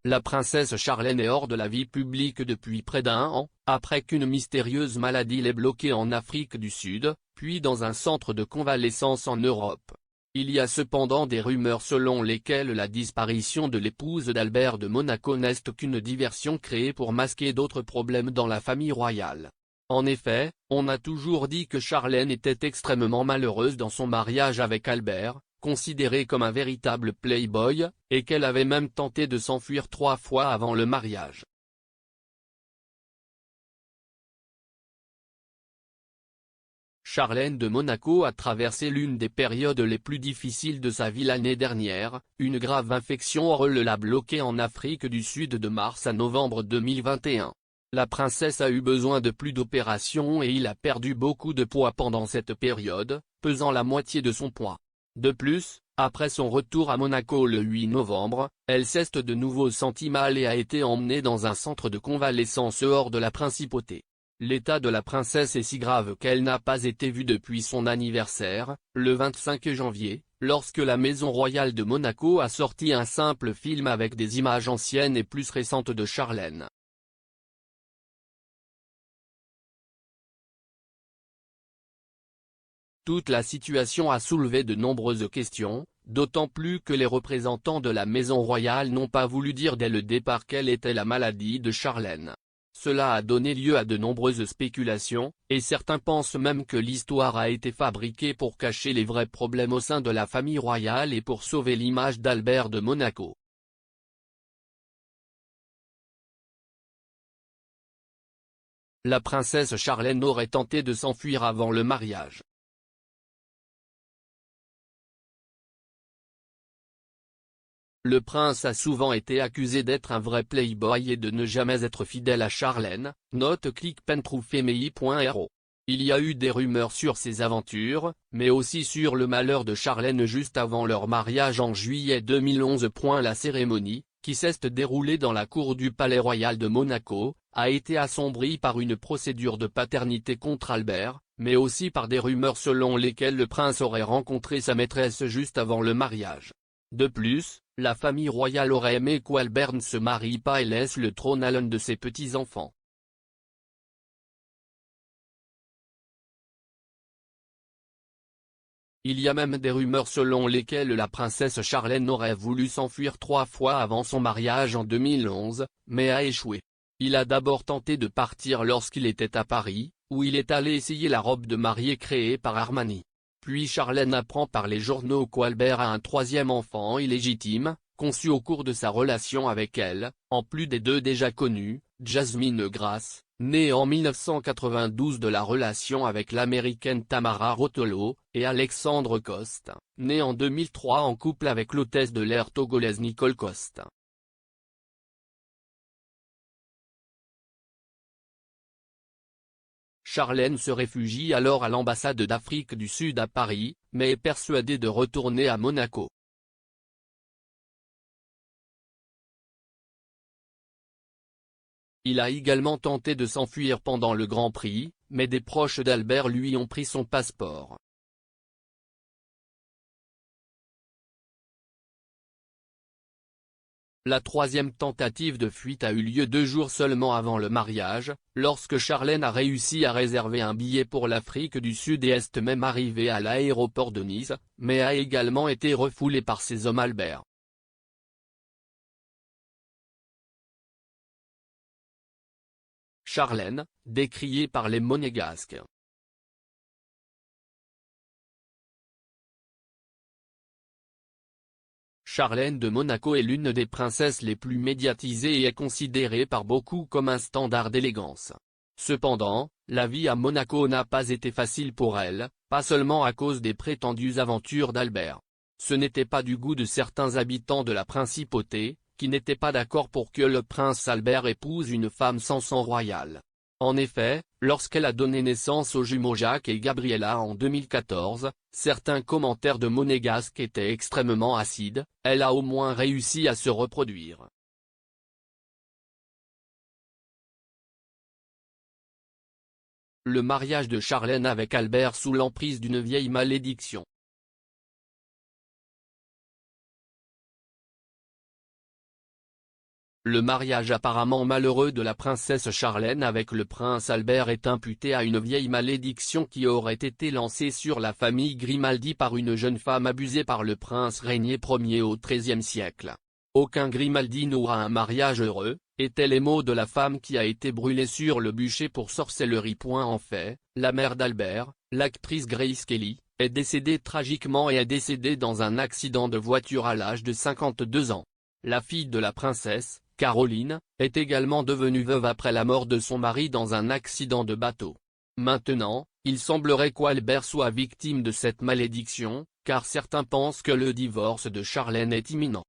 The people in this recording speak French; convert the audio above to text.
La princesse Charlène est hors de la vie publique depuis près d'1 an, après qu'une mystérieuse maladie l'ait bloquée en Afrique du Sud, puis dans un centre de convalescence en Europe. Il y a cependant des rumeurs selon lesquelles la disparition de l'épouse d'Albert de Monaco n'est qu'une diversion créée pour masquer d'autres problèmes dans la famille royale. En effet, on a toujours dit que Charlène était extrêmement malheureuse dans son mariage avec Albert, considéré comme un véritable playboy, et qu'elle avait même tenté de s'enfuir 3 fois avant le mariage. Charlène de Monaco a traversé l'une des périodes les plus difficiles de sa vie l'année dernière, une grave infection l'a bloquée en Afrique du Sud de mars à novembre 2021. La princesse a eu besoin de plus d'opérations et il a perdu beaucoup de poids pendant cette période, pesant la moitié de son poids. De plus, après son retour à Monaco le 8 novembre, elle s'est de nouveau sentie mal et a été emmenée dans un centre de convalescence hors de la principauté. L'état de la princesse est si grave qu'elle n'a pas été vue depuis son anniversaire, le 25 janvier, lorsque la Maison royale de Monaco a sorti un simple film avec des images anciennes et plus récentes de Charlène. Toute la situation a soulevé de nombreuses questions, d'autant plus que les représentants de la Maison royale n'ont pas voulu dire dès le départ quelle était la maladie de Charlène. Cela a donné lieu à de nombreuses spéculations, et certains pensent même que l'histoire a été fabriquée pour cacher les vrais problèmes au sein de la famille royale et pour sauver l'image d'Albert de Monaco. La princesse Charlène aurait tenté de s'enfuir avant le mariage. Le prince a souvent été accusé d'être un vrai playboy et de ne jamais être fidèle à Charlène, note clickpentroufemei.ro. Il y a eu des rumeurs sur ses aventures, mais aussi sur le malheur de Charlène juste avant leur mariage en juillet 2011. La cérémonie, qui s'est déroulée dans la cour du palais royal de Monaco, a été assombrie par une procédure de paternité contre Albert, mais aussi par des rumeurs selon lesquelles le prince aurait rencontré sa maîtresse juste avant le mariage. De plus, la famille royale aurait aimé qu'Albert ne se marie pas et laisse le trône à l'un de ses petits-enfants. Il y a même des rumeurs selon lesquelles la princesse Charlène aurait voulu s'enfuir 3 fois avant son mariage en 2011, mais a échoué. Il a d'abord tenté de partir lorsqu'il était à Paris, où il est allé essayer la robe de mariée créée par Armani. Puis Charlène apprend par les journaux qu'Albert a un 3e enfant illégitime, conçu au cours de sa relation avec elle, en plus des 2 déjà connus, Jasmine Grace, née en 1992 de la relation avec l'américaine Tamara Rotolo, et Alexandre Coste, né en 2003 en couple avec l'hôtesse de l'air togolaise Nicole Coste. Charlène se réfugie alors à l'ambassade d'Afrique du Sud à Paris, mais est persuadée de retourner à Monaco. Il a également tenté de s'enfuir pendant le Grand Prix, mais des proches d'Albert lui ont pris son passeport. La 3e tentative de fuite a eu lieu 2 jours seulement avant le mariage, lorsque Charlène a réussi à réserver un billet pour l'Afrique du Sud et est même arrivée à l'aéroport de Nice, mais a également été refoulée par ses hommes Albert. Charlène, décriée par les Monégasques. Charlène de Monaco est l'une des princesses les plus médiatisées et est considérée par beaucoup comme un standard d'élégance. Cependant, la vie à Monaco n'a pas été facile pour elle, pas seulement à cause des prétendues aventures d'Albert. Ce n'était pas du goût de certains habitants de la principauté, qui n'étaient pas d'accord pour que le prince Albert épouse une femme sans sang royal. En effet, lorsqu'elle a donné naissance aux jumeaux Jacques et Gabriella en 2014, certains commentaires de Monégasques étaient extrêmement acides. Elle a au moins réussi à se reproduire. Le mariage de Charlène avec Albert sous l'emprise d'une vieille malédiction. Le mariage apparemment malheureux de la princesse Charlène avec le prince Albert est imputé à une vieille malédiction qui aurait été lancée sur la famille Grimaldi par une jeune femme abusée par le prince Régnier Ier au XIIIe siècle. Aucun Grimaldi n'aura un mariage heureux, étaient les mots de la femme qui a été brûlée sur le bûcher pour sorcellerie. En fait, la mère d'Albert, l'actrice Grace Kelly, est décédée tragiquement et est décédée dans un accident de voiture à l'âge de 52 ans. La fille de la princesse, Caroline, est également devenue veuve après la mort de son mari dans un accident de bateau. Maintenant, il semblerait qu'Albert soit victime de cette malédiction, car certains pensent que le divorce de Charlène est imminent.